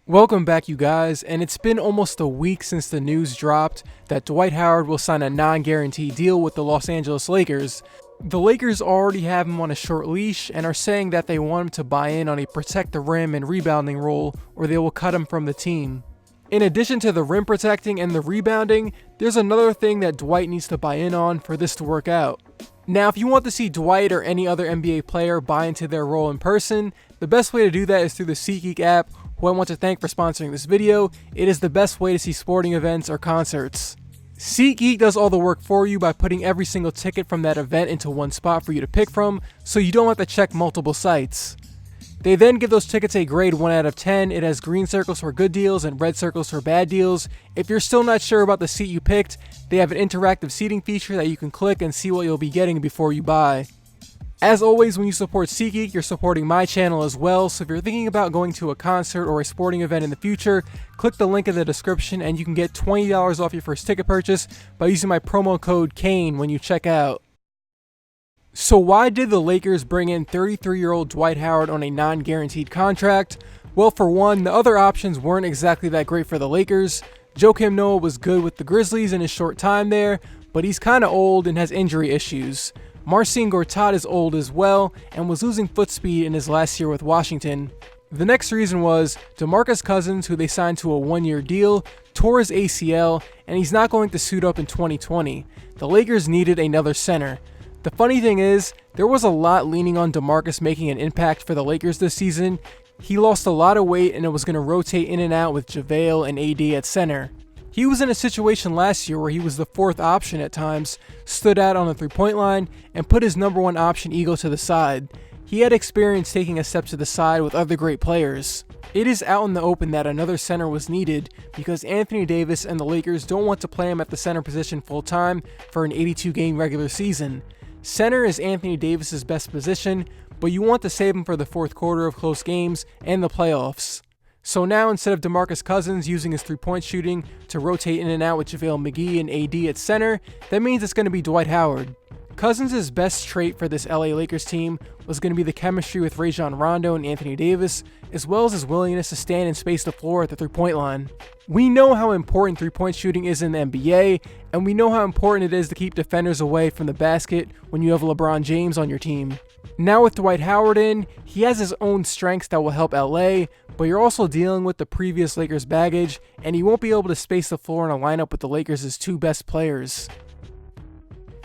Welcome back, you guys, and it's been almost a week since the news dropped that Dwight Howard will sign a non-guaranteed deal with the Los Angeles Lakers. The Lakers already have him on a short leash and are saying that they want him to buy in on a protect the rim and rebounding role, or they will cut him from the team. In addition to the rim protecting and the rebounding, there's another thing that Dwight needs to buy in on for this to work out. Now, if you want to see Dwight or any other NBA player buy into their role in person, the best way to do that is through the SeatGeek app, who I want to thank for sponsoring this video. It is the best way to see sporting events or concerts. SeatGeek does all the work for you by putting every single ticket from that event into one spot for you to pick from, so you don't have to check multiple sites. They then give those tickets a grade 1 out of 10. It has green circles for good deals and red circles for bad deals. If you're still not sure about the seat you picked, they have an interactive seating feature that you can click and see what you'll be getting before you buy. As always, when you support SeatGeek, you're supporting my channel as well, so if you're thinking about going to a concert or a sporting event in the future, click the link in the description and you can get $20 off your first ticket purchase by using my promo code CAINE when you check out. So why did the Lakers bring in 33-year-old Dwight Howard on a non-guaranteed contract? Well, for one, the other options weren't exactly that great for the Lakers. Joakim Noah was good with the Grizzlies in his short time there, but he's kinda old and has injury issues. Marcin Gortat is old as well and was losing foot speed in his last year with Washington. The next reason was DeMarcus Cousins, who they signed to a 1-year deal, tore his ACL and he's not going to suit up in 2020. The Lakers needed another center. The funny thing is, there was a lot leaning on DeMarcus making an impact for the Lakers this season. He lost a lot of weight and it was going to rotate in and out with JaVale and AD at center. He was in a situation last year where he was the fourth option at times, stood out on the three-point line, and put his number one option ego to the side. He had experience taking a step to the side with other great players. It is out in the open that another center was needed because Anthony Davis and the Lakers don't want to play him at the center position full-time for an 82-game regular season. Center is Anthony Davis's best position, but you want to save him for the fourth quarter of close games and the playoffs. So now, instead of DeMarcus Cousins using his three-point shooting to rotate in and out with JaVale McGee and AD at center, that means it's going to be Dwight Howard. Cousins' best trait for this LA Lakers team was going to be the chemistry with Rajon Rondo and Anthony Davis, as well as his willingness to stand and space the floor at the three-point line. We know how important three-point shooting is in the NBA, and we know how important it is to keep defenders away from the basket when you have LeBron James on your team. Now with Dwight Howard in, he has his own strengths that will help LA, but you're also dealing with the previous Lakers baggage, and he won't be able to space the floor in a lineup with the Lakers' two best players.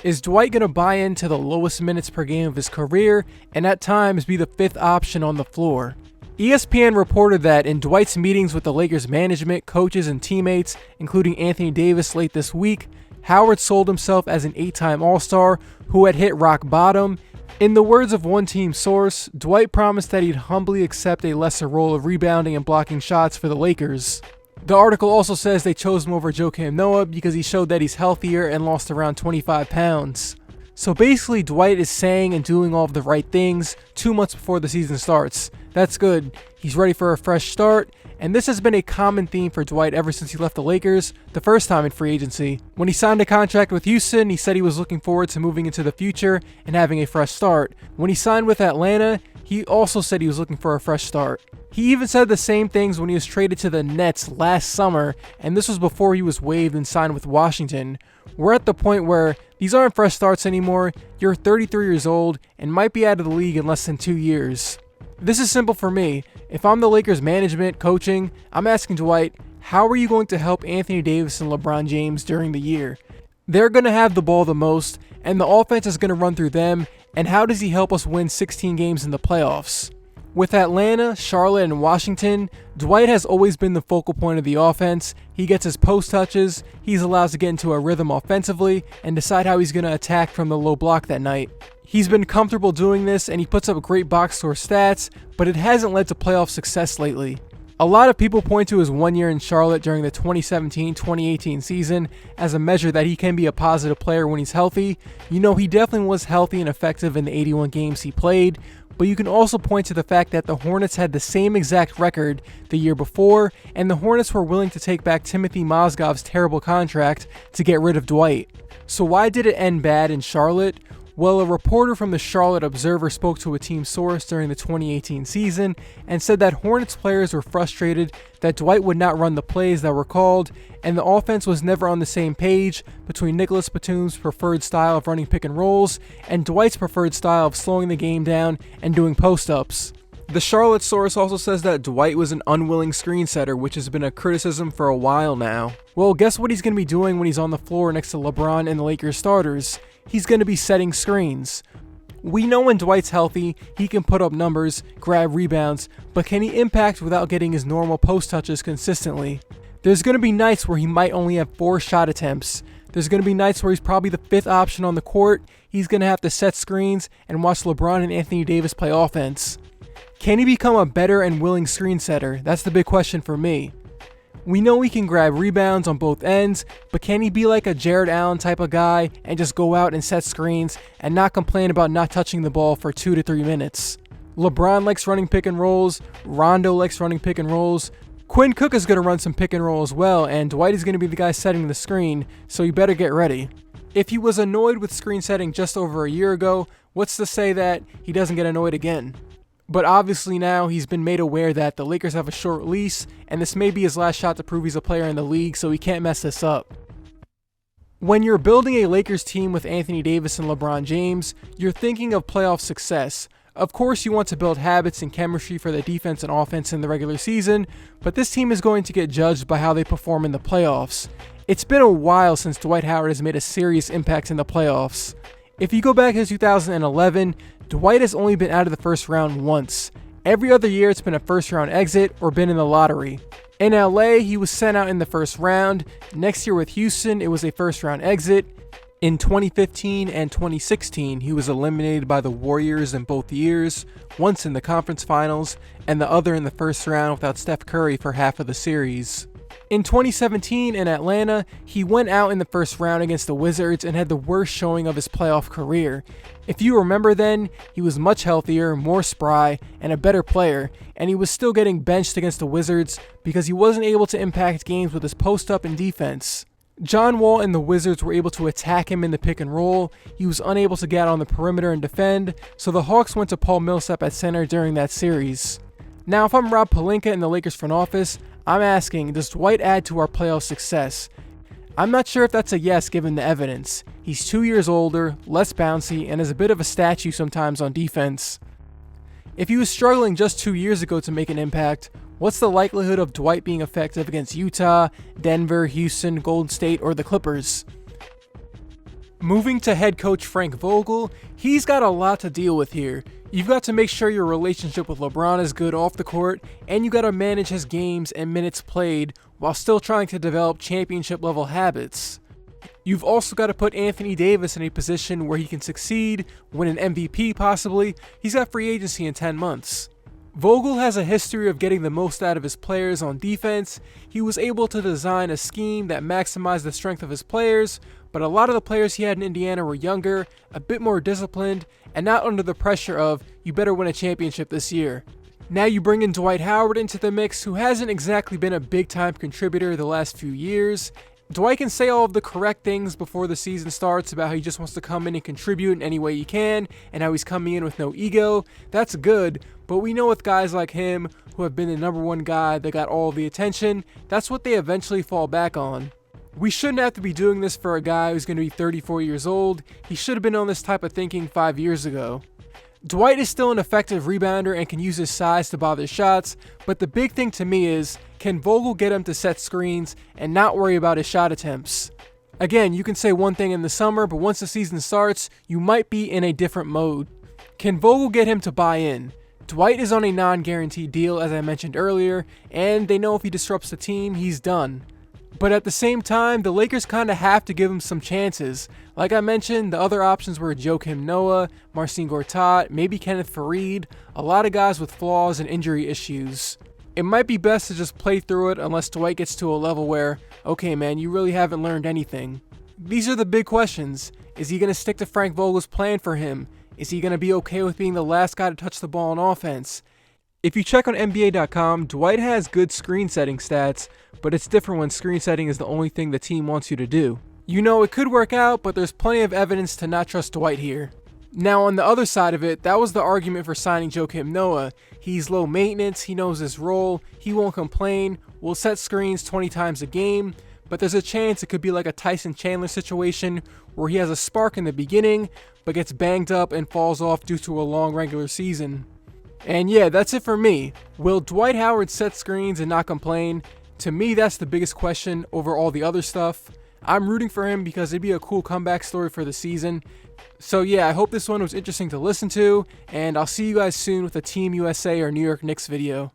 Is Dwight going to buy into the lowest minutes per game of his career, and at times be the fifth option on the floor? ESPN reported that in Dwight's meetings with the Lakers management, coaches, and teammates, including Anthony Davis late this week, Howard sold himself as an 8-time All-Star who had hit rock bottom. In the words of one team source, Dwight promised that he'd humbly accept a lesser role of rebounding and blocking shots for the Lakers. The article also says they chose him over Joakim Noah because he showed that he's healthier and lost around 25 pounds. So basically, Dwight is saying and doing all of the right things 2 months before the season starts. That's good. He's ready for a fresh start, and this has been a common theme for Dwight ever since he left the Lakers the first time in free agency. When he signed a contract with Houston, he said he was looking forward to moving into the future and having a fresh start. When he signed with Atlanta, he also said he was looking for a fresh start. He even said the same things when he was traded to the Nets last summer, and this was before he was waived and signed with Washington. We're at the point where these aren't fresh starts anymore. You're 33 years old and might be out of the league in less than 2 years. This is simple for me. If I'm the Lakers management, coaching, I'm asking Dwight, how are you going to help Anthony Davis and LeBron James during the year? They're going to have the ball the most, and the offense is going to run through them, and how does he help us win 16 games in the playoffs? With Atlanta, Charlotte, and Washington, Dwight has always been the focal point of the offense. He gets his post touches, he's allowed to get into a rhythm offensively, and decide how he's going to attack from the low block that night. He's been comfortable doing this, and he puts up great box score stats, but it hasn't led to playoff success lately. A lot of people point to his 1 year in Charlotte during the 2017-2018 season as a measure that he can be a positive player when he's healthy. You know, he definitely was healthy and effective in the 81 games he played, but you can also point to the fact that the Hornets had the same exact record the year before, and the Hornets were willing to take back Timothy Mozgov's terrible contract to get rid of Dwight. So why did it end bad in Charlotte? Well, a reporter from the Charlotte Observer spoke to a team source during the 2018 season and said that Hornets players were frustrated that Dwight would not run the plays that were called, and the offense was never on the same page between Nicholas Batum's preferred style of running pick and rolls and Dwight's preferred style of slowing the game down and doing post-ups. The Charlotte source also says that Dwight was an unwilling screen setter, which has been a criticism for a while now. Well, guess what he's going to be doing when he's on the floor next to LeBron and the Lakers starters? He's going to be setting screens. We know when Dwight's healthy, he can put up numbers, grab rebounds, but can he impact without getting his normal post touches consistently? There's going to be nights where he might only have 4 shot attempts. There's going to be nights where he's probably the 5th option on the court. He's going to have to set screens and watch LeBron and Anthony Davis play offense. Can he become a better and willing screen setter? That's the big question for me. We know he can grab rebounds on both ends, but can he be like a Jared Allen type of guy and just go out and set screens and not complain about not touching the ball for 2 to 3 minutes? LeBron likes running pick and rolls, Rondo likes running pick and rolls, Quinn Cook is going to run some pick and roll as well, and Dwight is going to be the guy setting the screen, so you better get ready. If he was annoyed with screen setting just over a year ago, what's to say that he doesn't get annoyed again? But obviously now he's been made aware that the Lakers have a short lease, and this may be his last shot to prove he's a player in the league, so he can't mess this up. When you're building a Lakers team with Anthony Davis and LeBron James, you're thinking of playoff success. Of course you want to build habits and chemistry for the defense and offense in the regular season, but this team is going to get judged by how they perform in the playoffs. It's been a while since Dwight Howard has made a serious impact in the playoffs. If you go back to 2011, Dwight has only been out of the first round once. Every other year it's been a first round exit or been in the lottery. In LA, he was sent out in the first round. Next year with Houston, it was a first round exit. In 2015 and 2016, he was eliminated by the Warriors in both years, once in the conference finals and the other in the first round without Steph Curry for half of the series. In 2017 in Atlanta, he went out in the first round against the Wizards and had the worst showing of his playoff career. If you remember then, he was much healthier, more spry, and a better player, and he was still getting benched against the Wizards because he wasn't able to impact games with his post-up and defense. John Wall and the Wizards were able to attack him in the pick and roll. He was unable to get on the perimeter and defend, so the Hawks went to Paul Millsap at center during that series. Now, if I'm Rob Pelinka in the Lakers front office, I'm asking, does Dwight add to our playoff success? I'm not sure if that's a yes given the evidence. He's 2 years older, less bouncy, and is a bit of a statue sometimes on defense. If he was struggling just 2 years ago to make an impact, what's the likelihood of Dwight being effective against Utah, Denver, Houston, Golden State, or the Clippers? Moving to head coach Frank Vogel, he's got a lot to deal with here. You've got to make sure your relationship with LeBron is good off the court, and you got to manage his games and minutes played while still trying to develop championship level habits. You've also got to put Anthony Davis in a position where he can succeed, win an MVP possibly. He's got free agency in 10 months. Vogel has a history of getting the most out of his players on defense. He was able to design a scheme that maximized the strength of his players, but a lot of the players he had in Indiana were younger, a bit more disciplined, and not under the pressure of, you better win a championship this year. Now you bring in Dwight Howard into the mix, who hasn't exactly been a big-time contributor the last few years. Dwight can say all of the correct things before the season starts about how he just wants to come in and contribute in any way he can, and how he's coming in with no ego. That's good, but we know with guys like him, who have been the number one guy that got all of the attention, that's what they eventually fall back on. We shouldn't have to be doing this for a guy who's going to be 34 years old. He should have been on this type of thinking 5 years ago. Dwight is still an effective rebounder and can use his size to bother shots, but the big thing to me is, can Vogel get him to set screens and not worry about his shot attempts? Again, you can say one thing in the summer, but once the season starts, you might be in a different mode. Can Vogel get him to buy in? Dwight is on a non-guaranteed deal, as I mentioned earlier, and they know if he disrupts the team, he's done. But at the same time, the Lakers kind of have to give him some chances. Like I mentioned, the other options were Joakim Noah, Marcin Gortat, maybe Kenneth Faried, a lot of guys with flaws and injury issues. It might be best to just play through it unless Dwight gets to a level where, okay man, you really haven't learned anything. These are the big questions. Is he going to stick to Frank Vogel's plan for him? Is he going to be okay with being the last guy to touch the ball on offense? If you check on NBA.com, Dwight has good screen setting stats, but it's different when screen setting is the only thing the team wants you to do. You know, it could work out, but there's plenty of evidence to not trust Dwight here. Now on the other side of it, that was the argument for signing Joakim Noah. He's low maintenance, he knows his role, he won't complain, will set screens 20 times a game, but there's a chance it could be like a Tyson Chandler situation where he has a spark in the beginning, but gets banged up and falls off due to a long regular season. And yeah, that's it for me. Will Dwight Howard set screens and not complain? To me, that's the biggest question over all the other stuff. I'm rooting for him because it'd be a cool comeback story for the season. So yeah, I hope this one was interesting to listen to, and I'll see you guys soon with a Team USA or New York Knicks video.